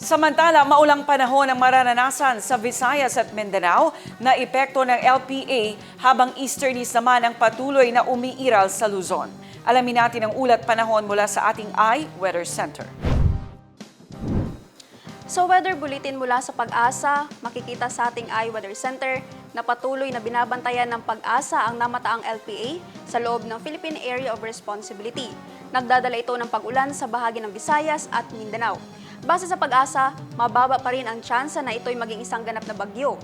Samantala, maulang panahon ang mararanasan sa Visayas at Mindanao na epekto ng LPA habang easterlies naman ang patuloy na umiiral sa Luzon. Alamin natin ang ulat panahon mula sa ating iWeather Center. Sa weather bulletin mula sa Pag-asa, makikita sa ating iWeather Center na patuloy na binabantayan ng Pag-asa ang namataang LPA sa loob ng Philippine Area of Responsibility. Nagdadala ito ng pag-ulan sa bahagi ng Visayas at Mindanao. Base sa Pag-asa, mababa pa rin ang tsansa na ito'y maging isang ganap na bagyo.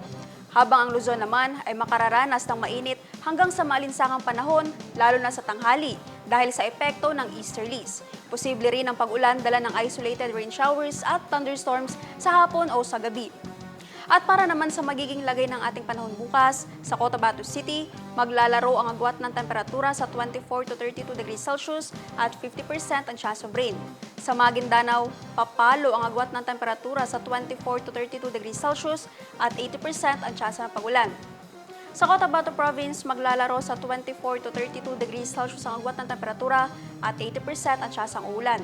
Habang ang Luzon naman ay makararanas ng mainit hanggang sa maalinsangang panahon, lalo na sa tanghali, dahil sa epekto ng easterlies. Posible rin ang pag-ulan dala ng isolated rain showers at thunderstorms sa hapon o sa gabi. At para naman sa magiging lagay ng ating panahon bukas, sa Cotabato City, maglalaro ang agwat ng temperatura sa 24 to 32 degrees Celsius at 50% ang chance of rain. Sa Maguindanao, papalo ang agwat ng temperatura sa 24 to 32 degrees Celsius at 80% ang chance ng pag-ulan. Sa Cotabato Province, maglalaro sa 24 to 32 degrees Celsius ang agwat ng temperatura at 80% ang chance ng uulan.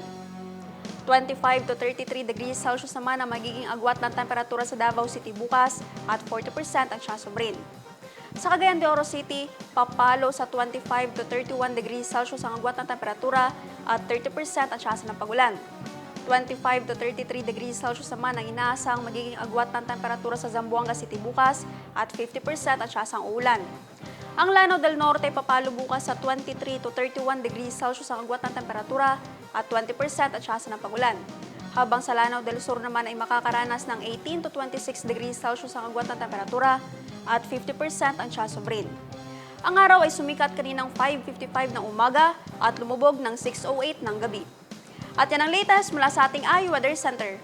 25 to 33 degrees Celsius naman ang magiging agwat ng temperatura sa Davao City bukas at 40% ang chance of rain. Sa Cagayan de Oro City, papalo sa 25 to 31 degrees Celsius ang agwat ng temperatura at 30% ang chance ng pag-ulan. 25 to 33 degrees Celsius naman ang inaasang magiging agwat ng temperatura sa Zamboanga City bukas at 50% ang chance ng uulan. Ang Lanao del Norte papalo bukas sa 23 to 31 degrees Celsius ang agwat ng temperatura at 20% ang chance ng pag-ulan. Habang sa Lanao del Sur naman ay makakaranas ng 18 to 26 degrees Celsius ang agwat ng temperatura at 50% ang chance of rain. Ang araw ay sumikat kaninang 5:55 ng umaga at lumubog ng 6:08 ng gabi. At yan ang latest mula sa ating iWeather Center.